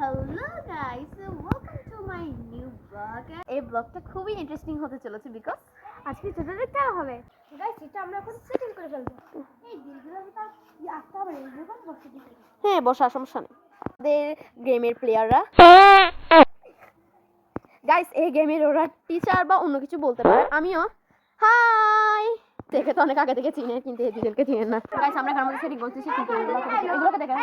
Hello guys, welcome to my new blog. এই ব্লগটা খুবই ইন্টারেস্টিং হতে চলেছে বিকজ আজকে যেটা দেখতে হবে গাইস, এটা আমরা এখন সেটিং করে ফেলবো। এই দিলগুলোর ভিতর কি আসতে হবে, এরকম বসে দিতে। হ্যাঁ, বসা সমস্যা নেই। আমাদের গেমের প্লেয়াররা গাইস, এই গেমের ওরা টিচার বা অন্য কিছু বলতে পারে। আমিও হাই দেখে তো অনেক আগে থেকে চিনে, কিন্তু এই দুজনকে চিনেন না। গাইস, আমরা এখানে সেটিং করতেছি, কিন্তু এগুলোকে দেখে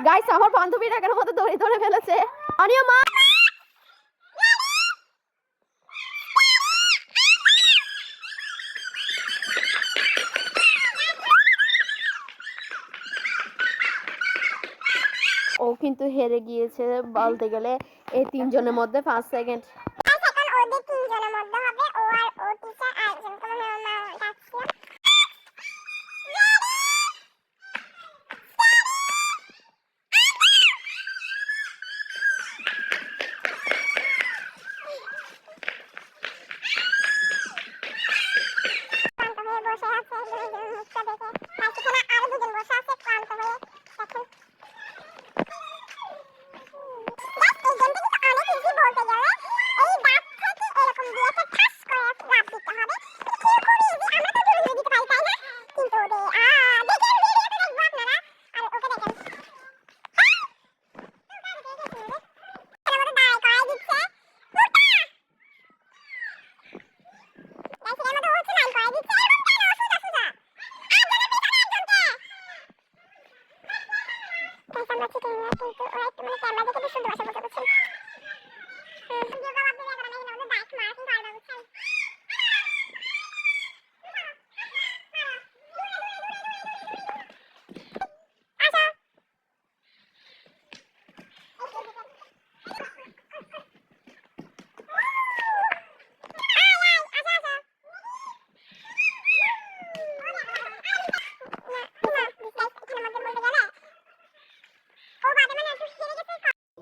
গাইস, আমার বান্ধবীরা এখানে মধ্যে দৌড়ে দৌড়ে ফেলেছে। আনিও মা ও কিন্তু হেরে গিয়েছে বলতে গেলে এই তিনজনের মধ্যে 5 সেকেন্ড।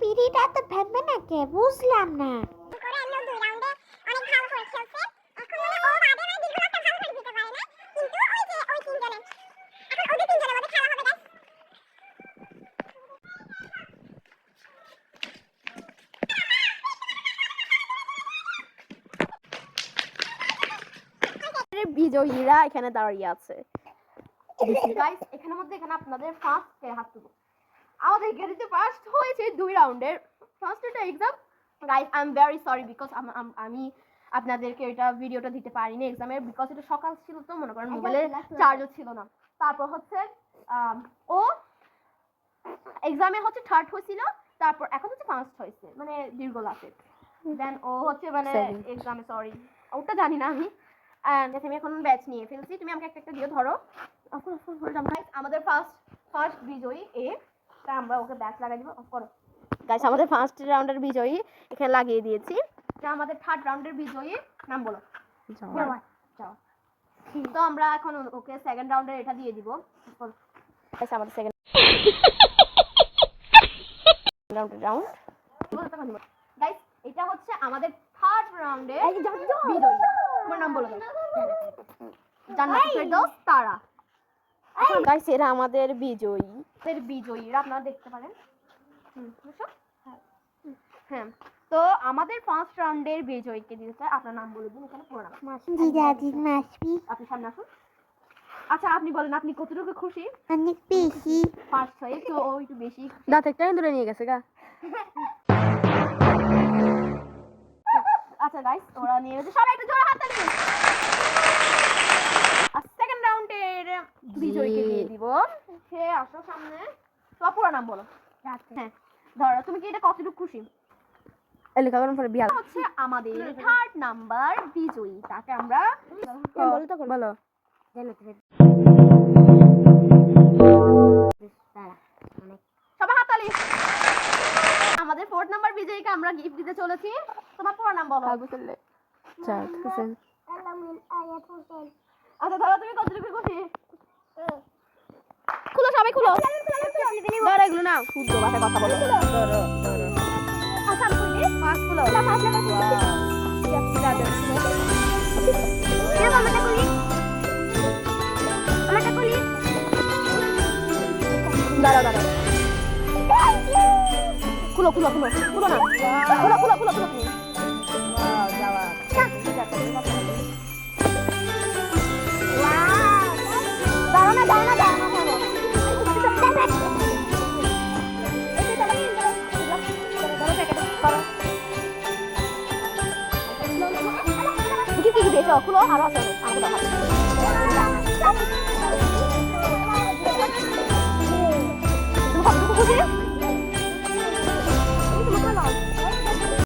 পিড়িটা তো ভাববে না কে, বুঝলাম না। বিজয়ীরা এখানে দাঁড়িয়ে আছে। গাইস, এখানের মধ্যে এখানে আপনাদের ফার্স্ট হাত তুলব। আমাদের গেরিতে ফার্স্ট হয়েছে 2 রাউন্ডের ফার্স্ট এটা exam. Guys, I am very sorry because আমি আপনাদেরকে এটা ভিডিওটা দিতে পারিনি এক্সামের, বিকজ এটা সকাল ছিল তো মনে করেন মোবাইলে চার্জও ছিল না। তারপর হচ্ছে ও এক্সামে হচ্ছে থার্ড হয়েছিল, তারপর এখন হচ্ছে ফার্স্ট হয়েছে, মানে দীর্ঘ লাস্টে। দেন ও হচ্ছে মানে এক্সামে সরি ওটা জানি না আমি। আমি এখন ব্যাচ নিয়ে ফেলছি, তুমি আমাকে একটা দিও, ধরো। আমাদের ফার্স্ট বিজয়ী এ, তা আমরা ওকে ব্যাচ লাগাই দিব। অফ করো গাইস, আমাদের ফার্স্ট রাউন্ডের বিজয়ী এখানে লাগিয়ে দিয়েছি। তা আমাদের থার্ড রাউন্ডের বিজয়ী নাম বলো। যাও। তো আমরা এখন ওকে সেকেন্ড রাউন্ডের এটা দিয়ে দিব। গাইস, আমাদের সেকেন্ড রাউন্ড গাইস, এটা হচ্ছে আমাদের থার্ড রাউন্ডের বিজয়ী। তোমার নাম বলো। জান্নাত ফেরদৌস তারা। গাইস, এরা আমাদের বিজয়ীরা আপনারা দেখতে পারেন। হ্যাঁ, তো আমাদের ফার্স্ট রাউন্ডের বিজয়ীকে দিয়েছে। আপনার নাম বলে দিন, এখানে পুরো নাম। মাসবি। আপনি সামনে আসুন। আচ্ছা, আপনি বলেন আপনি কতটুকু খুশি? অনেক বেশি। ফার্স্ট হয়ে তো ও একটু বেশি দাঁত একটা ধরে নিয়ে গেছে গা। আচ্ছা গাইস, ওরা নিয়ে গেছে, সবাই একটু জোরে হাত তালি। আর সেকেন্ড রাউন্ডের বিজয়ীকে দিয়ে দিব। সে আসো সামনে। তোমার পুরো নাম বলো। হ্যাঁ, ধরো তুমি কি এটা কতটুকু খুশি? এলাকা গরম পরে বিয়াল হচ্ছে আমাদের থার্ড নাম্বার বিজয়ী, তাকে আমরা বলো। সবাই হাততালি। আমাদের ফোর্থ নাম্বার বিজয়ীকে আমরা গিফট দিতে চলেছি। তোমার পুরো নাম বলো। আচ্ছা, ধরো তুমি কতটুকু খুশি? খুলো, সবাই খুলো। ধরো এগুলো নাও, শুদ্ধ ভাষায় কথা বলো। আচ্ছা, আমি খুলি। ফার্স্ট খুলো। দাঁড়াও দাঁড়াও খুলো খুলো খুলো খুলো না খুলো খুলো খুলো খুলো তুমি দাঁড়াও না দাঁড়াও না দাঁড়াও না কি দিয়েছো খুলো আরো আছে আমাকে দাও